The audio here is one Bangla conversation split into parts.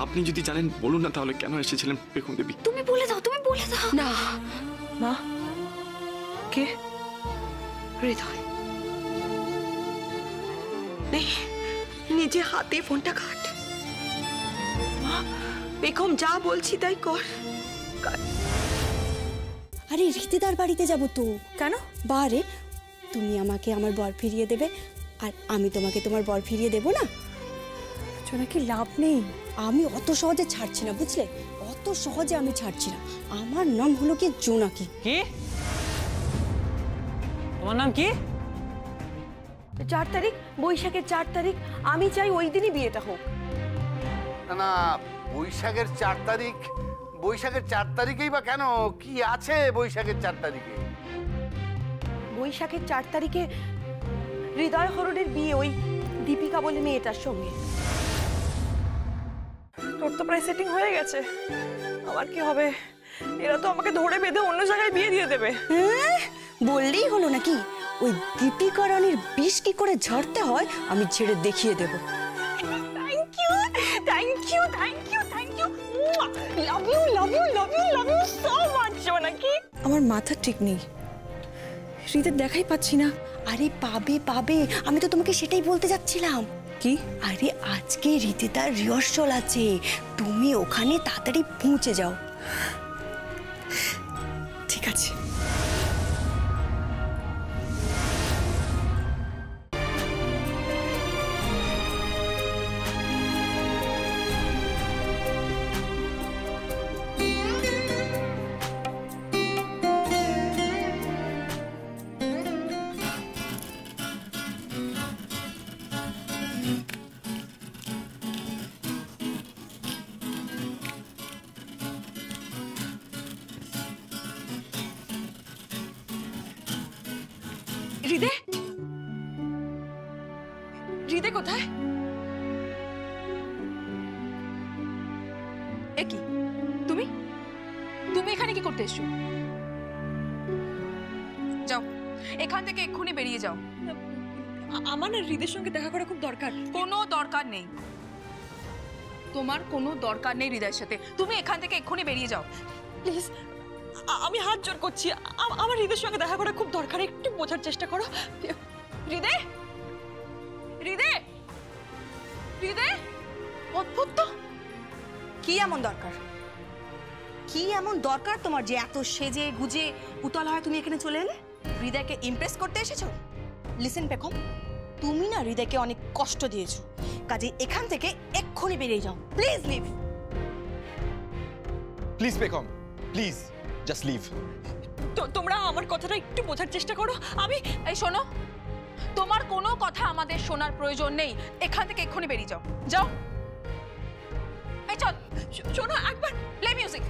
আপনি যদি জানেন বলুন না, তাহলে কেন এসেছিলেন পেখম দেবী? তুমি বলে দাও, তুমি বলে দাও না মা। কে? হৃদয়। নিজে হাতে ফোনটা কাট। মা পেখম যা বলছি তাই কর। আরে রীতিদার বাড়িতে যাব তো। কেন? বারে তুমি আমাকে আমার বর ফিরিয়ে দেবে, আর আমি তোমাকে তোমার বর ফিরিয়ে দেব না? জোনাকি লাভ নেই, আমি অত সহজে ছাড়ছি না, বুঝলে? অত সহজে আমি ছাড়ছি না। আমার নাম হলো কি জোনাকি। কি? তোমার নাম কি? 4 তারিখ, বৈশাখের 4 তারিখ। আমি চাই ওই দিনই বিয়েটা হোক। না, বৈশাখের 4 তারিখ? বৈশাখের 4 তারিখেই বা কেন? কি আছে বৈশাখের 4 তারিখে? বৈশাখের 4 তারিখে হৃদয় হরণের বিয়ে ওই দীপিকা বলে মেয়েটার সঙ্গে। তোর তো প্রায় সেটিং হয়ে গেছে, আমার কি হবে? এরা তো আমাকে ধরে বেঁধে অন্য জায়গায় বিয়ে দিয়ে দেবে। বললেই হলো নাকি? ওই দীপিকা রানীর বিষ কি করে ঝরতে হয় আমি ছেড়ে দেখিয়ে দেব। Thank you, thank you, thank you, thank you. Love you, love you, love you, love you so much Jonaki. আমার মাথা ঠিক নেই, হৃদয় দেখাই পাচ্ছি না। আরে পাবে পাবে, আমি তো তোমাকে সেটাই বলতে যাচ্ছিলাম। কি? আরে আজকে রীতিতার রিহার্সাল আছে, তুমি ওখানে তাড়াতাড়ি পৌঁছে যাও। ঠিক আছে। হৃদয়, হৃদয় কোথায়? এ কি তুমি? তুমি এখানে কি করতে এসছো? যাও এখান থেকে এক্ষুনি বেরিয়ে যাও। আমার না হৃদয়ের সঙ্গে দেখা করা খুব দরকার। কোনো দরকার নেই, তোমার কোনো দরকার নেই হৃদয়ের সাথে। তুমি এখান থেকে এক্ষুনি বেরিয়ে যাও প্লিজ, আমি হাত জোর করছি। আমার হৃদয়ের সঙ্গে দেখা করা খুব দরকার, একটু বোঝার চেষ্টা করো। হৃদয়, হৃদয়, হৃদয়, অদ্ভুত তো। কি এমন দরকার? কি এমন দরকার তোমার যে এত সেজে গুজে উতল হয় তুমি এখানে চলে এলে? হৃদয়কে ইমপ্রেস করতে এসেছো? লিসেন পেখম, তুমি না হৃদয়কে অনেক কষ্ট দিয়েছো, কাজে এখান থেকে এক্ষুনি বেরিয়ে যাও। Please leave. Please Pekhom, please just leave. তোমরা আমার কথাটা একটু বোঝার চেষ্টা করো। এই শোনো, তোমার কোনো কথা আমাদের শোনার প্রয়োজন নেই। এখান থেকে এক্ষুনি বেরিয়ে যাও। যাও। এই চল, শোনো একবার। Play music.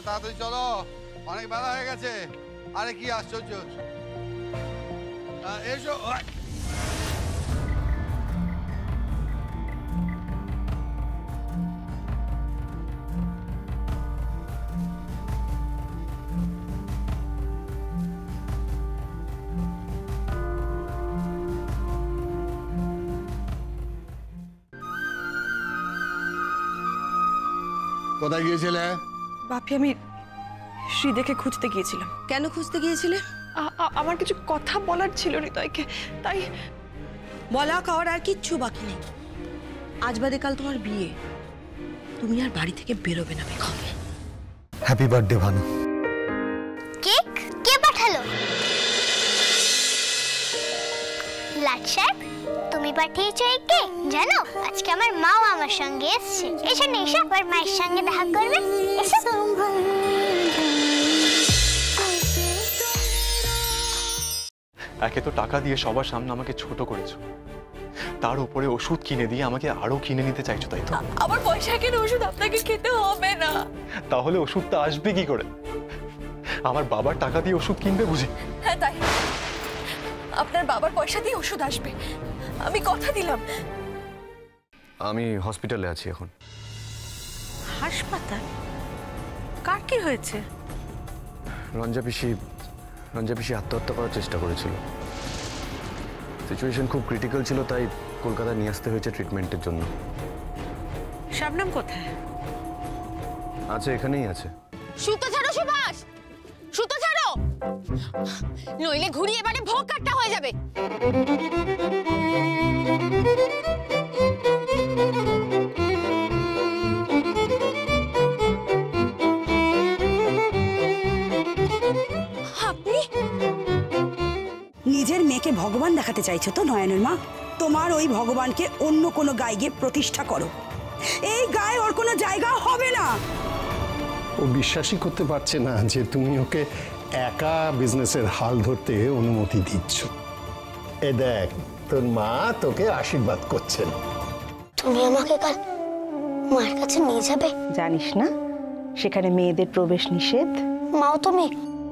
তাড়াতাড়ি চলো, অনেক বেলা হয়ে গেছে। আরে কি আশ্চর্য, এসো। কোথায় গিয়েছিলে? বাপি আমি হৃদয়কে খুঁজতে গিয়েছিলাম। কেন খুঁজতে গিয়েছিলে? আমার কিছু কথা বলার ছিল হৃদয়কে, তাই। বলা খাওয়ার আর কিচ্ছু বাকি নেই। আজ বাদে কাল তোমার বিয়ে, তুমি আর বাড়ি থেকে বেরোবে না বেগম। Happy birthday Bhanu. কেক কে পাঠালো? লাট স্যার, তুমি পাঠিয়েছো এই কেক? জানো আজকে আমার মাও আমার সঙ্গে এসেছে। এসো না, এসো আবার মায়ের সঙ্গে দেখা করবে। এসো। একে তো টাকা দিয়ে সবার সামনে আমাকে ছোট করেছো, তার উপরে ওষুধ কিনে দিয়ে আমাকে আরো কিনে নিতে চাইছো, তাই তো? আমার পয়সা কেন ওষুধ আপনাকে খেতে হবে না। তাহলে ওষুধটা আসবে কি করে? আমার বাবার টাকা দিয়ে ওষুধ কিনবে বুঝি? হ্যাঁ তাই, আপনার বাবার পয়সা দিয়ে ওষুধ আসবে, আমি কথা দিলাম। আমি হসপিটালে আছি এখন। হাসপাতাল? কার কি হয়েছে? রঞ্জা পিসি আত্মহত্যা করার চেষ্টা করেছিল। সিচুয়েশন খুব ক্রিটিক্যাল ছিল, তাই কলকাতায় নিয়ে আসতে হয়েছে ট্রিটমেন্টের জন্য। শাবনাম কোথায়? আছে, এখানেই আছে। সুতো ছাড়ো সুভাষ, সুতো ছাড়ো, নইলে ঘুরিয়ে এবারে ভোগ কাটটা হয়ে যাবে। আপনি নিজের মেয়েকে ভগবান দেখাতে চাইছো তো নয়নের মা? তোমার ওই ভগবানকে অন্য কোনো গায়ে গিয়ে প্রতিষ্ঠা করো। এই গায়ে ওর কোনো জায়গা হবে না। ও বিশ্বাসই করতে পারছে না যে তুমি ওকে একা বিজনেসের হাল ধরতে অনুমতি দিচ্ছ। এ দেখ, তোর মা তোকে আশীর্বাদ করছেন। তুমি আমাকে কাল মায়ের কাছে নিয়ে যাবে? জানিস না সেখানে মেয়েদের প্রবেশ নিষেধ? মাও তুমি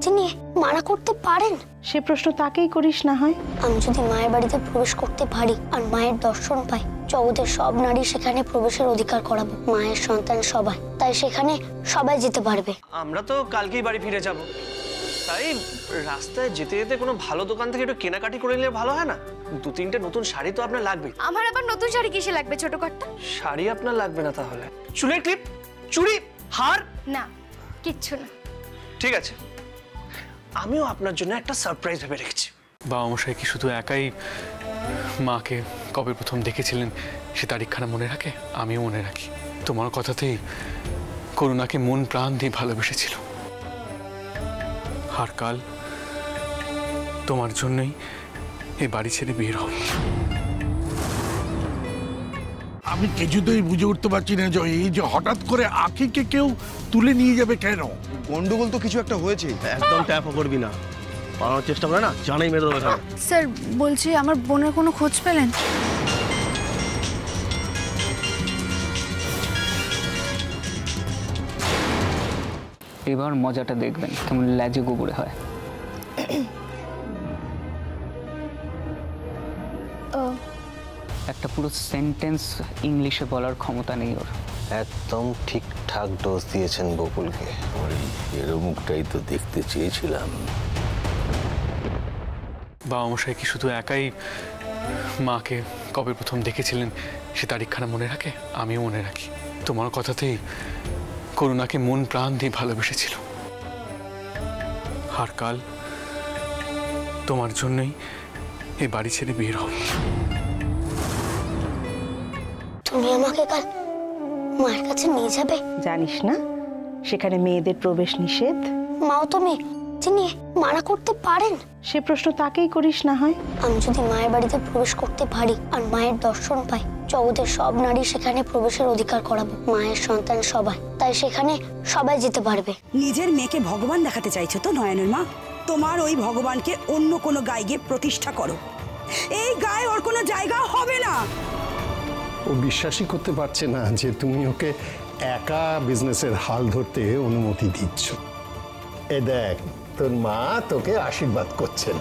তিনি মানা করতে পারেন? সে প্রশ্ন তাকেই করিস না হয়। আমি যদি মায়ের বাড়িতে প্রবেশ করতে পারি আর মায়ের দর্শন পাই, জগতের সব নারী সেখানে প্রবেশের অধিকার করাবো, মায়ের সন্তান সবাই, তাই সেখানে সবাই যেতে পারবে। আমরা তো কালকেই বাড়ি ফিরে যাব, তাই রাস্তায় যেতে যেতে কোনো ভালো দোকান থেকে একটু কেনাকাটি করে নিলে ভালো হয় না? 2-3টে নতুন শাড়ি তো আপনার লাগবে। আমার আবার নতুন শাড়ি কিসে লাগবে ছোট কর্তা? শাড়ি আপনার লাগবে না তাহলে? চুলের ক্লিপ, চুড়ি, হার? না, কিচ্ছু না। ঠিক আছে, আমিও আপনার জন্য একটা সারপ্রাইজ ভেবে রেখেছি। বাবা মশাই কি শুধু একাই মাকে কবে প্রথম দেখেছিলেন সে তারিখখানা মনে রাখে? আমিও মনে রাখি। তোমার কথাতেই করুণাকে মন প্রাণ দিয়ে ভালোবেসেছিল। আর কাল তোমার জন্যই এই বাড়ি ছেড়ে বের হব। আমি কিছুতেই বুঝে উঠতে পারছি না যে এই যে হঠাৎ করে আখিকে কেউ তুলে নিয়ে যাবে কেন? গন্ডগোল তো কিছু একটা হয়েছে। একদম ট্যাপও করবি না, পালানোর চেষ্টা করে না, জানাই মেরে দেবো এখানে। স্যার বলছি আমার বোনের কোনো খোঁজ পেলেন? এবার মজাটা দেখবেন কেমন ল্যাজে গোবরে হয়। একটা পুরো সেন্টেন্স ইংলিশে বলার ক্ষমতা নেই ওর। একদম ঠিকঠাক ডোজ দিয়েছেন বকুলকে। এর মুখটাই তো দেখতে চেয়েছিলাম। বাবা মশাই কি শুধু একাই মাকে কবে প্রথম দেখেছিলেন সে তারিখখানা মনে রাখে? আমিও মনে রাখি। তোমার কথাতেই করুণাকে মন প্রাণ দিয়ে ভালোবেসেছিল। আর কাল তোমার জন্যই এই বাড়ি ছেড়ে বের হব। তুমি আমাকে কাল মায়ের কাছে নিয়ে যাবে? জানিস না সেখানে মেয়েদের প্রবেশ নিষেধ? মাও তুমি তিনি মানা করতে পারেন? সে প্রশ্ন তাকেই করিস না হয়। আমি যদি মায়ের বাড়িতে প্রবেশ করতে পারি আর মায়ের দর্শন পাই, জগতের সব নারী সেখানে প্রবেশের অধিকার করাবো, মায়ের সন্তান সবাই, তাই সেখানে সবাই যেতে পারবে। নিজের মেয়েকে ভগবান দেখাতে চাইছো তো নয়নের মা? তোমার ওই ভগবানকে অন্য কোনো গায়ে গিয়ে প্রতিষ্ঠা করো। এই গায়ে ওর কোনো জায়গা হবে না। ও বিশ্বাসই করতে পারছে না যে তুমি ওকে একা বিজনেসের হাল ধরতে অনুমতি দিচ্ছ। এ দেখ, তোর মা তোকে আশীর্বাদ করছেন।